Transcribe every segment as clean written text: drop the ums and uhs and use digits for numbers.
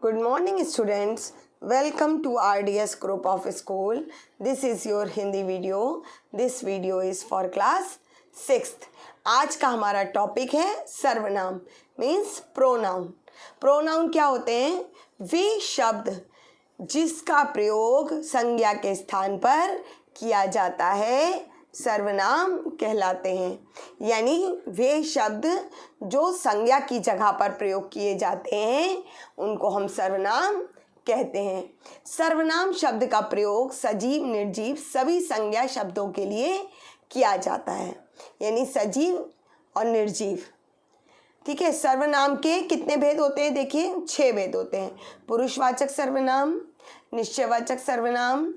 Good morning students. Welcome to RDS group of school. This is your Hindi video. This video is for class 6th. आज का हमारा topic है सर्वनाम means pronoun. Pronoun क्या होते हैं? वे शब्द जिसका प्रयोग संज्ञा के स्थान पर किया जाता है सर्वनाम कहलाते हैं. यानी वे शब्द जो संज्ञा की जगह पर प्रयोग किए जाते हैं उनको हम सर्वनाम कहते हैं. सर्वनाम शब्द का प्रयोग सजीव निर्जीव सभी संज्ञा शब्दों के लिए किया जाता है. यानी सजीव और निर्जीव. ठीक है. सर्वनाम के कितने भेद होते हैं? देखिए 6 भेद होते हैं. पुरुषवाचक सर्वनाम, निश्चयवाचक सर्वनाम,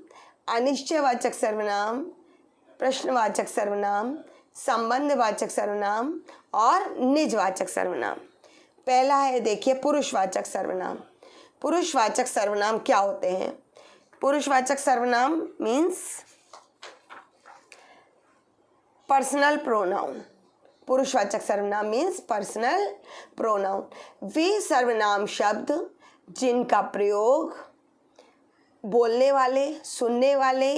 अनिश्चयवाचक सर्वनाम, प्रश्नवाचक सर्वनाम, संबंधवाचक सर्वनाम और निजवाचक सर्वनाम. पहला है देखिए पुरुषवाचक सर्वनाम. पुरुषवाचक सर्वनाम क्या होते हैं? पुरुषवाचक सर्वनाम मीन्स पर्सनल प्रोनाउन. पुरुषवाचक सर्वनाम मीन्स पर्सनल प्रोनाउन. वे सर्वनाम शब्द जिनका प्रयोग बोलने वाले, सुनने वाले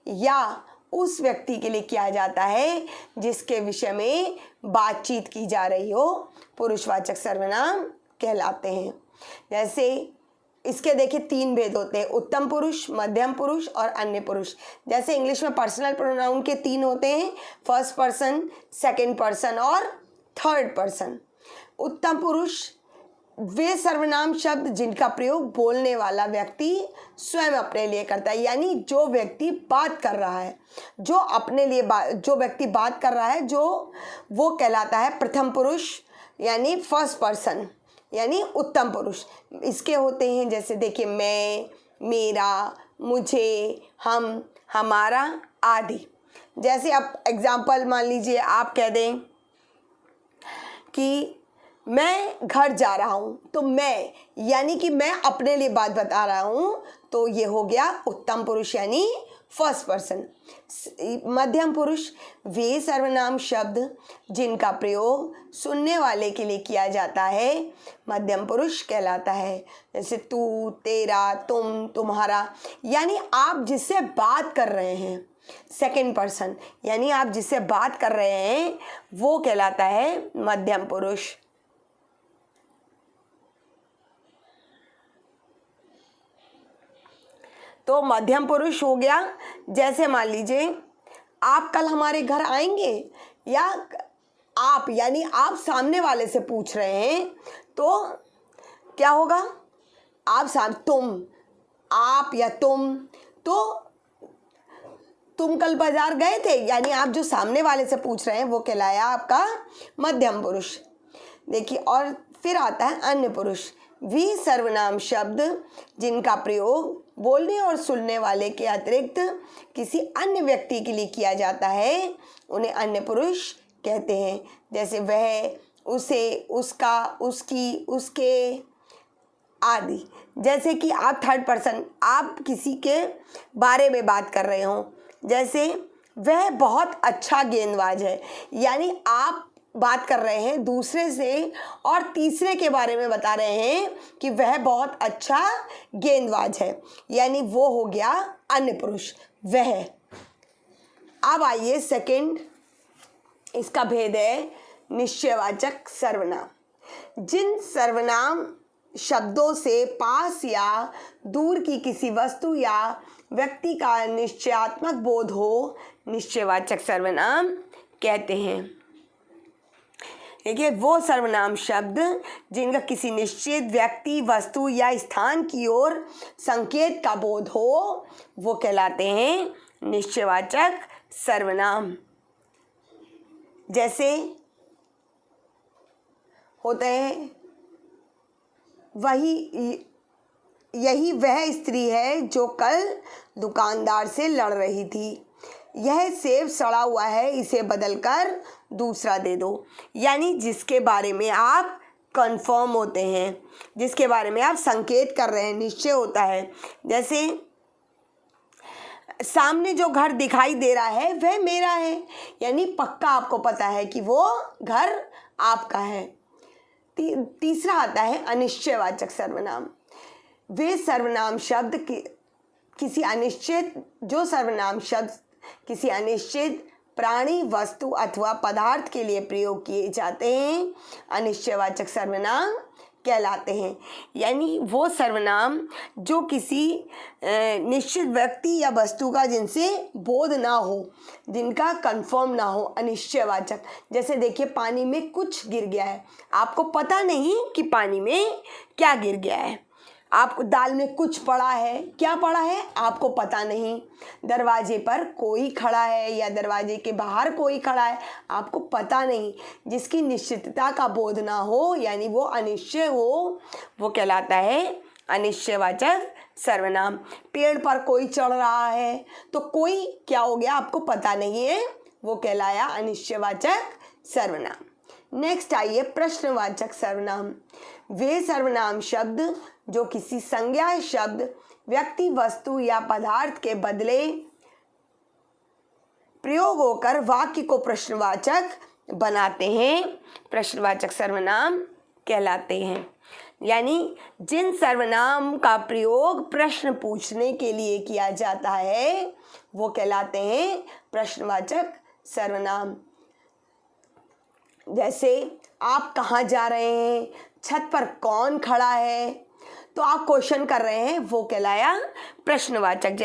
या उस व्यक्ति के लिए किया जाता है जिसके विषय में बातचीत की जा रही हो पुरुषवाचक सर्वनाम कहलाते हैं. जैसे इसके देखिए 3 भेद होते हैं. उत्तम पुरुष, मध्यम पुरुष और अन्य पुरुष. जैसे इंग्लिश में पर्सनल प्रोनाउन के 3 होते हैं, फर्स्ट पर्सन, सेकंड पर्सन और थर्ड पर्सन. उत्तम पुरुष वे सर्वनाम शब्द जिनका प्रयोग बोलने वाला व्यक्ति स्वयं अपने लिए करता है. यानी जो व्यक्ति बात कर रहा है, जो अपने लिए जो व्यक्ति बात कर रहा है, जो वो कहलाता है प्रथम पुरुष यानी फर्स्ट पर्सन यानी उत्तम पुरुष. इसके होते हैं जैसे देखिए मैं, मेरा, मुझे, हम, हमारा आदि. जैसे आप एग्जाम्पल मान लीजिए आप कह दें कि मैं घर जा रहा हूँ, तो मैं यानी कि मैं अपने लिए बात बता रहा हूँ, तो ये हो गया उत्तम पुरुष यानी फर्स्ट पर्सन. मध्यम पुरुष वे सर्वनाम शब्द जिनका प्रयोग सुनने वाले के लिए किया जाता है मध्यम पुरुष कहलाता है. जैसे तू, तेरा, तुम, तुम्हारा. यानी आप जिससे बात कर रहे हैं सेकंड पर्सन यानी आप जिससे बात कर रहे हैं वो कहलाता है मध्यम पुरुष. तो मध्यम पुरुष हो गया. जैसे मान लीजिए आप कल हमारे घर आएंगे, या आप यानी आप सामने वाले से पूछ रहे हैं तो क्या होगा? तुम, आप या तुम. तो तुम कल बाजार गए थे यानी आप जो सामने वाले से पूछ रहे हैं वो कहलाया आपका मध्यम पुरुष. देखिए और फिर आता है अन्य पुरुष. वे सर्वनाम शब्द जिनका प्रयोग बोलने और सुनने वाले के अतिरिक्त किसी अन्य व्यक्ति के लिए किया जाता है उन्हें अन्य पुरुष कहते हैं. जैसे वह, उसे, उसका, उसकी, उसके आदि. जैसे कि आप थर्ड पर्सन, आप किसी के बारे में बात कर रहे हो. जैसे वह बहुत अच्छा गेंदबाज है. यानी आप बात कर रहे हैं दूसरे से और तीसरे के बारे में बता रहे हैं कि वह बहुत अच्छा गेंदबाज है. यानी वो हो गया अन्य पुरुष वह. अब आइए सेकंड, इसका भेद है निश्चयवाचक सर्वनाम. जिन सर्वनाम शब्दों से पास या दूर की किसी वस्तु या व्यक्ति का निश्चयात्मक बोध हो निश्चयवाचक सर्वनाम कहते हैं. देखिए वो सर्वनाम शब्द जिनका किसी निश्चित व्यक्ति, वस्तु या स्थान की ओर संकेत का बोध हो वो कहलाते हैं निश्चयवाचक सर्वनाम. जैसे होते हैं यही वह स्त्री है जो कल दुकानदार से लड़ रही थी. यह सेब सड़ा हुआ है, इसे बदलकर दूसरा दे दो. यानी जिसके बारे में आप कंफर्म होते हैं, जिसके बारे में आप संकेत कर रहे हैं, निश्चय होता है. जैसे सामने जो घर दिखाई दे रहा है वह मेरा है. यानी पक्का आपको पता है कि वो घर आपका है. तीसरा आता है अनिश्चयवाचक सर्वनाम. वे सर्वनाम शब्द किसी अनिश्चित जो सर्वनाम शब्द किसी अनिश्चित प्राणी, वस्तु अथवा पदार्थ के लिए प्रयोग किए जाते हैं अनिश्चयवाचक सर्वनाम कहलाते हैं। यानी वो सर्वनाम जो किसी निश्चित व्यक्ति या वस्तु का जिनसे बोध ना हो, जिनका कंफर्म ना हो, अनिश्चयवाचक। जैसे देखिए पानी में कुछ गिर गया है, आपको पता नहीं कि पानी में क्या गिर गया है। आपको दाल में कुछ पड़ा है, क्या पड़ा है आपको पता नहीं। दरवाजे पर कोई खड़ा है या दरवाजे के बाहर कोई खड़ा है, आपको पता नहीं। जिसकी निश्चितता का बोध ना हो यानी वो अनिश्चय हो, वो कहलाता है अनिश्चयवाचक सर्वनाम। पेड़ पर कोई चढ़ रहा है, तो कोई क्या हो गया आपको पता नहीं है, वो कहलाया अनिश्चयवाचक सर्वनाम। नेक्स्ट आइए प्रश्नवाचक सर्वनाम। वे सर्वनाम शब्द जो किसी संज्ञा शब्द, व्यक्ति, वस्तु या पदार्थ के बदले प्रयोग होकर वाक्य को प्रश्नवाचक बनाते हैं, प्रश्नवाचक सर्वनाम कहलाते हैं। यानी जिन सर्वनाम का प्रयोग प्रश्न पूछने के लिए किया जाता है वो कहलाते हैं प्रश्नवाचक सर्वनाम। जैसे आप कहाँ जा रहे हैं, छत पर कौन खड़ा है, तो आप क्वेश्चन कर रहे हैं, वो कहलाया प्रश्नवाचक।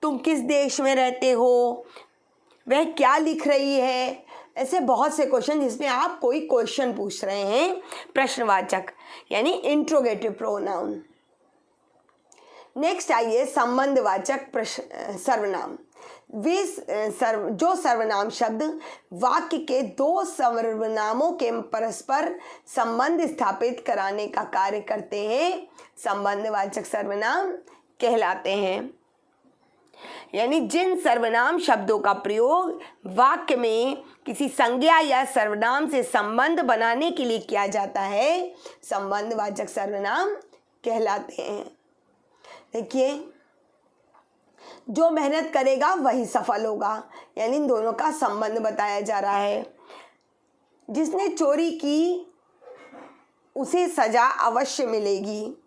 तुम किस देश में रहते हो, वह क्या लिख रही है, ऐसे बहुत से क्वेश्चन जिसमें आप कोई क्वेश्चन पूछ रहे हैं, प्रश्नवाचक यानी इंट्रोगेटिव प्रोनाउन। नेक्स्ट आइए संबंधवाचक सर्वनाम। वे जो सर्वनाम शब्द वाक्य के दो सर्वनामों के परस्पर संबंध स्थापित कराने का कार्य करते हैं संबंधवाचक सर्वनाम कहलाते हैं। यानी जिन सर्वनाम शब्दों का प्रयोग वाक्य में किसी संज्ञा या सर्वनाम से संबंध बनाने के लिए किया जाता है संबंधवाचक सर्वनाम कहलाते हैं। देखिए जो मेहनत करेगा वही सफल होगा, यानी इन दोनों का संबंध बताया जा रहा है। जिसने चोरी की उसे सजा अवश्य मिलेगी।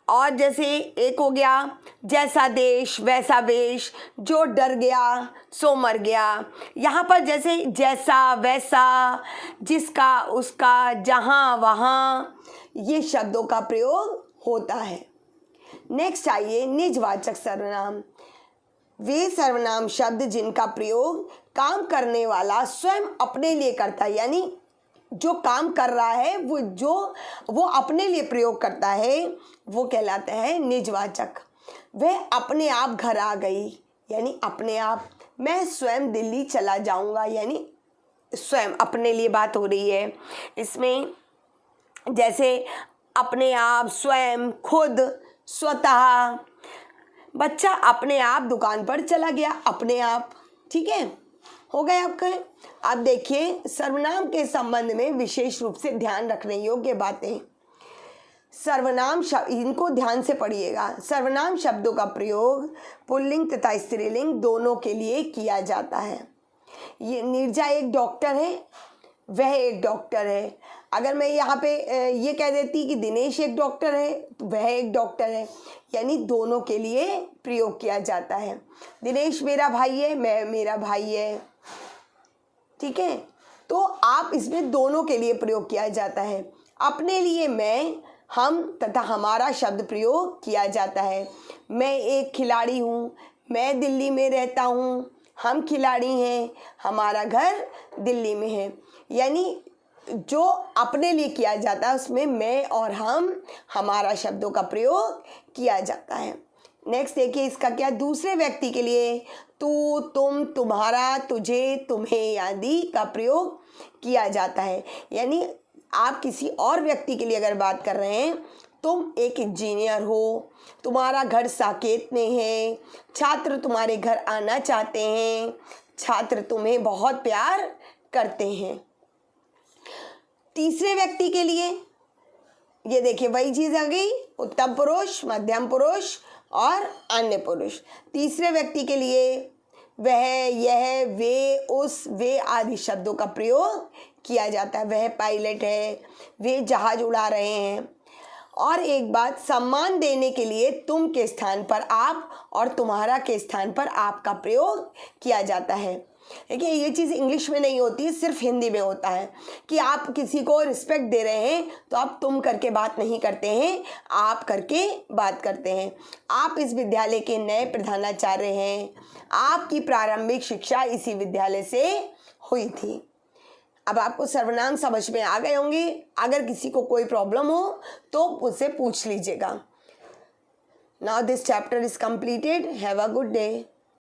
और जैसे एक हो गया जैसा देश वैसा वेश, जो डर गया सो मर गया। यहाँ पर जैसे जैसा वैसा, जिसका उसका, जहाँ वहाँ, ये शब्दों का प्रयोग होता है। नेक्स्ट आइए निजवाचक सर्वनाम। वे सर्वनाम शब्द जिनका प्रयोग काम करने वाला स्वयं अपने लिए करता है, यानी जो काम कर रहा है वो अपने लिए प्रयोग करता है, वो कहलाता है निजवाचक। वह अपने आप घर आ गई, यानी अपने आप। मैं स्वयं दिल्ली चला जाऊंगा, यानी स्वयं अपने लिए बात हो रही है इसमें। जैसे अपने आप, स्वयं, खुद, स्वतः। बच्चा अपने आप दुकान पर चला गया, अपने आप। ठीक है, हो गए आपका। अब देखिए सर्वनाम के संबंध में विशेष रूप से ध्यान रखने योग्य बातें। सर्वनाम शब्द, इनको ध्यान से पढ़िएगा। सर्वनाम शब्दों का प्रयोग पुल्लिंग तथा स्त्रीलिंग दोनों के लिए किया जाता है। ये नीरजा एक डॉक्टर है, वह एक डॉक्टर है। अगर मैं यहाँ पे ये कह देती कि दिनेश एक डॉक्टर है तो वह एक डॉक्टर है, यानी दोनों के लिए प्रयोग किया जाता है। दिनेश मेरा भाई है, मैं मेरा भाई है। ठीक है, तो आप इसमें दोनों के लिए प्रयोग किया जाता है। अपने लिए मैं, हम तथा हमारा शब्द प्रयोग किया जाता है। मैं एक खिलाड़ी हूँ, मैं दिल्ली में रहता हूँ, हम खिलाड़ी हैं, हमारा घर दिल्ली में है। यानी जो अपने लिए किया जाता है उसमें मैं और हम, हमारा शब्दों का प्रयोग किया जाता है। नेक्स्ट देखिए इसका क्या, दूसरे व्यक्ति के लिए तू, तुम, तुम्हारा, तुझे, तुम्हें आदि का प्रयोग किया जाता है। यानी आप किसी और व्यक्ति के लिए अगर बात कर रहे हैं, तुम एक इंजीनियर हो, तुम्हारा घर साकेत में है, छात्र तुम्हारे घर आना चाहते हैं, छात्र तुम्हें बहुत प्यार करते हैं। तीसरे व्यक्ति के लिए ये देखिए वही चीज आ गई, उत्तम पुरुष, मध्यम पुरुष और अन्य पुरुष। तीसरे व्यक्ति के लिए वह, यह, वे, उस, वे आदि शब्दों का प्रयोग किया जाता है। वह पायलट है, वे जहाज उड़ा रहे हैं। और एक बात, सम्मान देने के लिए तुम के स्थान पर आप और तुम्हारा के स्थान पर आप का प्रयोग किया जाता है। देखिए ये चीज़ इंग्लिश में नहीं होती, सिर्फ हिंदी में होता है कि आप किसी को रिस्पेक्ट दे रहे हैं तो आप तुम करके बात नहीं करते हैं, आप करके बात करते हैं। आप इस विद्यालय के नए प्रधानाचार्य हैं। आपकी प्रारंभिक शिक्षा इसी विद्यालय से हुई थी। अब आपको सर्वनाम समझ में आ गए होंगे। अगर किसी को कोई प्रॉब्लम हो तो उससे पूछ लीजिएगा। Now this chapter is completed. Have a good day.